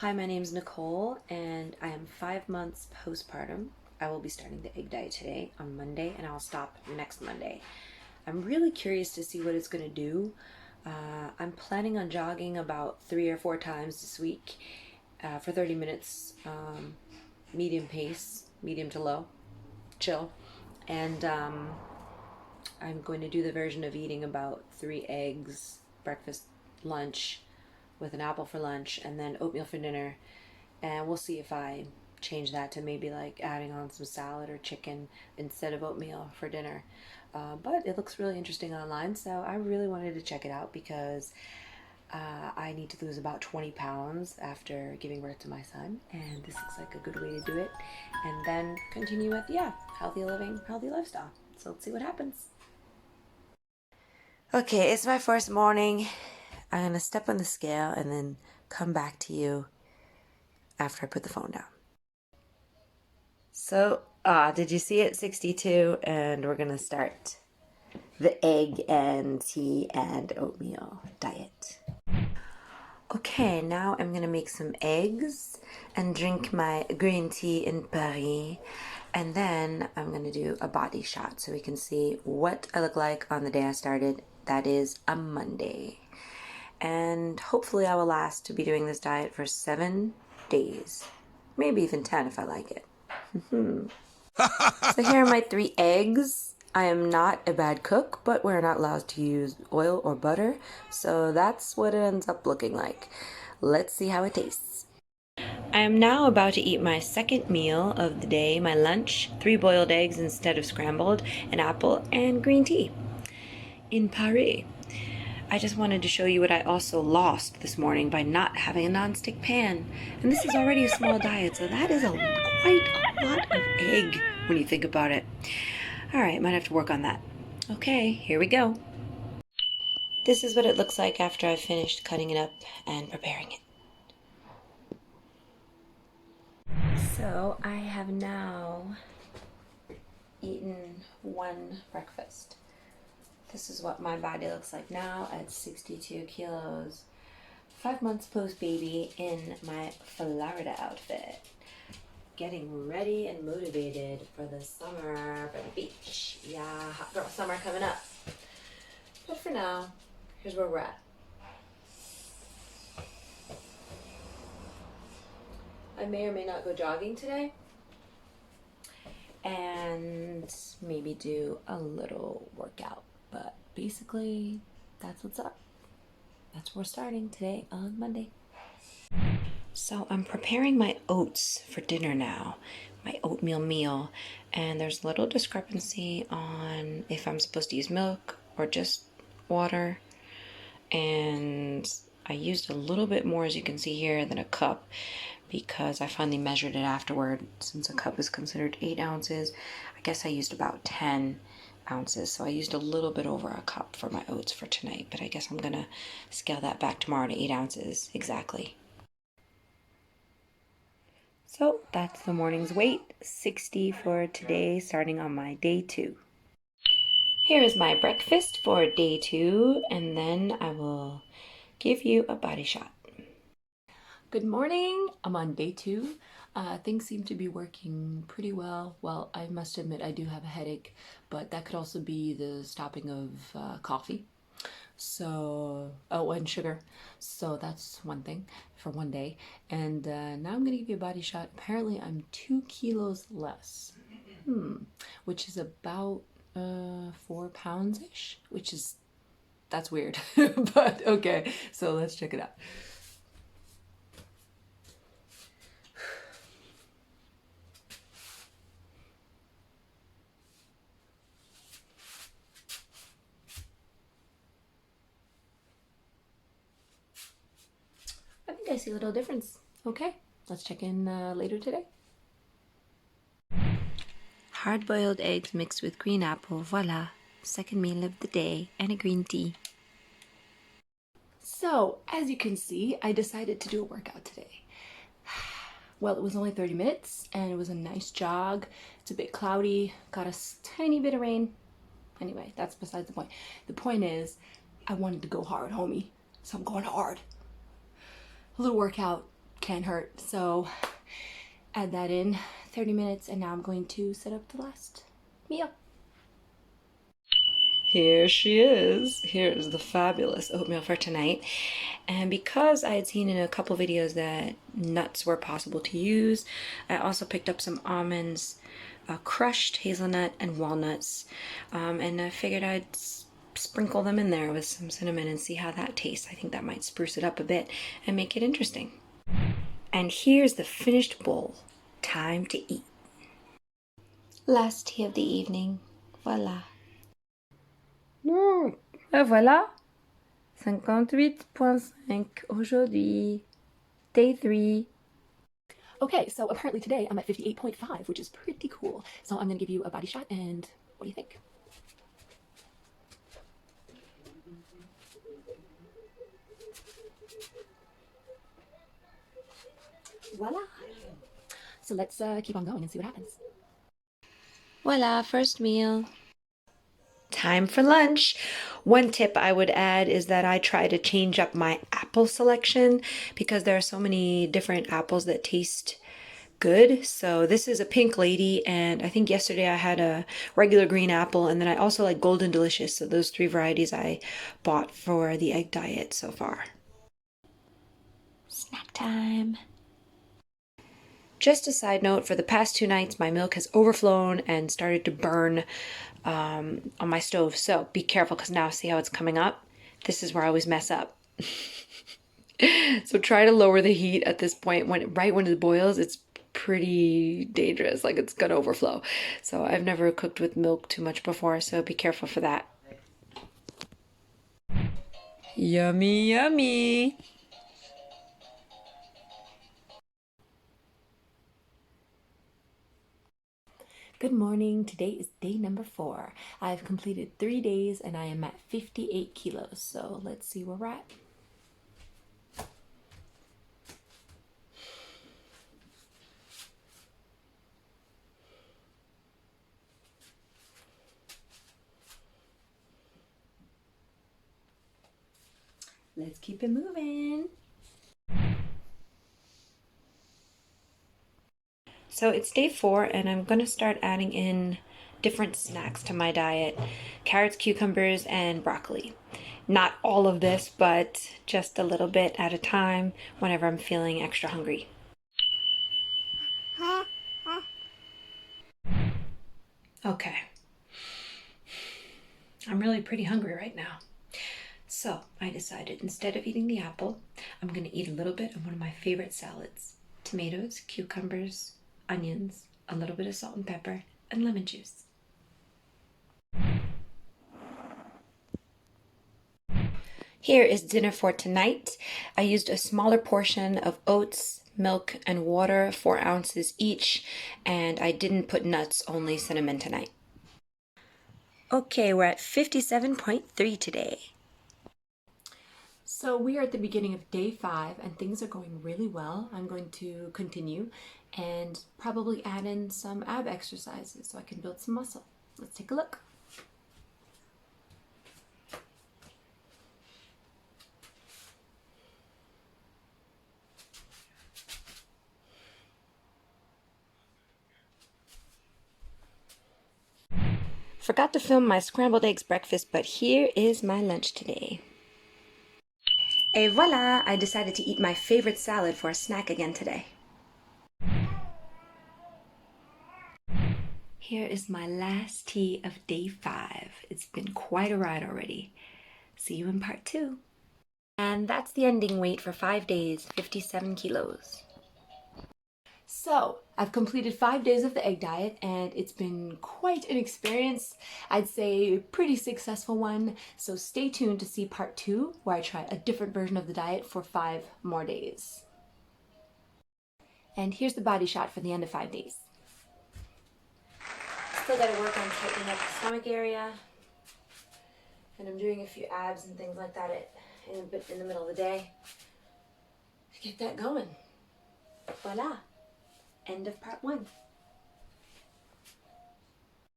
Hi, my name is Nicole, and I am 5 months postpartum. I will be starting the egg diet today on Monday, and I'll stop next Monday. I'm really curious to see what it's going to do. I'm planning on jogging about 3 or 4 times this week for 30 minutes, medium pace, medium to low, chill. And I'm going to do the version of eating about 3 eggs, breakfast, lunch, with an apple for lunch, and then oatmeal for dinner. And we'll see if I change that to maybe like adding on some salad or chicken instead of oatmeal for dinner. But it looks really interesting online, so I really wanted to check it out because I need to lose about 20 pounds after giving birth to my son, and this looks like a good way to do it. And then continue with, yeah, healthy living, healthy lifestyle. So let's see what happens. Okay, it's my first morning. I'm gonna step on the scale and then come back to you after I put the phone down. So, did you see it? 62, and we're gonna start the egg and tea and oatmeal diet. Okay, now I'm gonna make some eggs and drink my green tea in Paris, and then I'm gonna do a body shot so we can see what I look like on the day I started. That is a Monday. And hopefully I will last to be doing this diet for 7 days, maybe even 10 if I like it. So here are my 3 eggs. I am not a bad cook, but we're not allowed to use oil or butter, so that's what it ends up looking like. Let's see how it tastes. I am now about to eat my second meal of the day, my lunch, 3 boiled eggs instead of scrambled, an apple, and green tea in Paris. I just wanted to show you what I also lost this morning by not having a nonstick pan. And this is already a small diet, so that is quite a lot of egg when you think about it. All right, might have to work on that. Okay, here we go. This is what it looks like after I've finished cutting it up and preparing it. So I have now eaten one breakfast. This is what my body looks like now at 62 kilos. 5 months post baby in my Florida outfit. Getting ready and motivated for the summer, for the beach. Yeah, hot girl summer coming up. But for now, here's where we're at. I may or may not go jogging today. And maybe do a little workout. But basically, that's what's up. That's where we're starting today on Monday. So I'm preparing my oats for dinner now, my oatmeal meal, and there's a little discrepancy on if I'm supposed to use milk or just water. And I used a little bit more, as you can see here, than a cup because I finally measured it afterward. Since a cup is considered 8 ounces, I guess I used about 10 ounces. So I used a little bit over a cup for my oats for tonight, but I guess I'm gonna scale that back tomorrow to 8 ounces exactly. So that's the morning's weight, 60 for today, starting on my day 2. Here is my breakfast for day 2, and then I will give you a body shot. Good morning. I'm on day 2. Things seem to be working pretty well. Well, I must admit I do have a headache, but that could also be the stopping of coffee. So, oh, and sugar. So that's one thing for one day. And now I'm gonna give you a body shot. Apparently I'm 2 kilos less, which is about 4 pounds-ish, that's weird, but okay. So let's check it out. I think I see a little difference. Okay, let's check in later today. Hard-boiled eggs mixed with green apple, voila. Second meal of the day, and a green tea. So, as you can see, I decided to do a workout today. Well, it was only 30 minutes, and it was a nice jog. It's a bit cloudy, got a tiny bit of rain. Anyway, that's besides the point. The point is, I wanted to go hard, homie. So I'm going hard. A little workout can't hurt. So add that in, 30 minutes, and now I'm going to set up the last meal. Here she is. Here's the fabulous oatmeal for tonight. And because I had seen in a couple videos that nuts were possible to use, I also picked up some almonds, crushed hazelnut and walnuts, and I figured I'd sprinkle them in there with some cinnamon and see how that tastes. I think that might spruce it up a bit and make it interesting. And here's the finished bowl. Time to eat. Last tea of the evening. Voila. Et voilà. 58.5 aujourd'hui. Day 3. Okay, so apparently today I'm at 58.5, which is pretty cool. So I'm gonna give you a body shot, and what do you think? Voila. So let's keep on going and see what happens. Voila, first meal. Time for lunch. One tip I would add is that I try to change up my apple selection because there are so many different apples that taste good. So this is a pink lady, and I think yesterday I had a regular green apple, and then I also like golden delicious. So those 3 varieties I bought for the egg diet so far. Snack time. Just a side note, for the past 2 nights, my milk has overflown and started to burn on my stove. So be careful, because now see how it's coming up? This is where I always mess up. So try to lower the heat at this point. Right when it boils, it's pretty dangerous. Like, it's gonna overflow. So I've never cooked with milk too much before, so be careful for that. Yummy, yummy. Good morning. Today is day number 4. I've completed 3 days and I am at 58 kilos. So let's see where we're at. Let's keep it moving. So it's day 4, and I'm gonna start adding in different snacks to my diet. Carrots, cucumbers, and broccoli. Not all of this, but just a little bit at a time whenever I'm feeling extra hungry. Okay. I'm really pretty hungry right now. So I decided, instead of eating the apple, I'm gonna eat a little bit of one of my favorite salads. Tomatoes, cucumbers, onions, a little bit of salt and pepper, and lemon juice. Here is dinner for tonight. I used a smaller portion of oats, milk, and water, 4 ounces each, and I didn't put nuts, only cinnamon tonight. Okay, we're at 57.3 today. So we are at the beginning of day 5 and things are going really well. I'm going to continue and probably add in some ab exercises so I can build some muscle. Let's take a look. Forgot to film my scrambled eggs breakfast, but here is my lunch today. Et voila! I decided to eat my favorite salad for a snack again today. Here is my last tea of day 5. It's been quite a ride already. See you in part 2. And that's the ending weight for 5 days, 57 kilos. So I've completed 5 days of the egg diet and it's been quite an experience. I'd say a pretty successful one. So stay tuned to see part 2 where I try a different version of the diet for 5 more days. And here's the body shot for the end of 5 days. Still gotta work on tightening up the stomach area. And I'm doing a few abs and things like that in the middle of the day to get that going. Voila! End of part 1.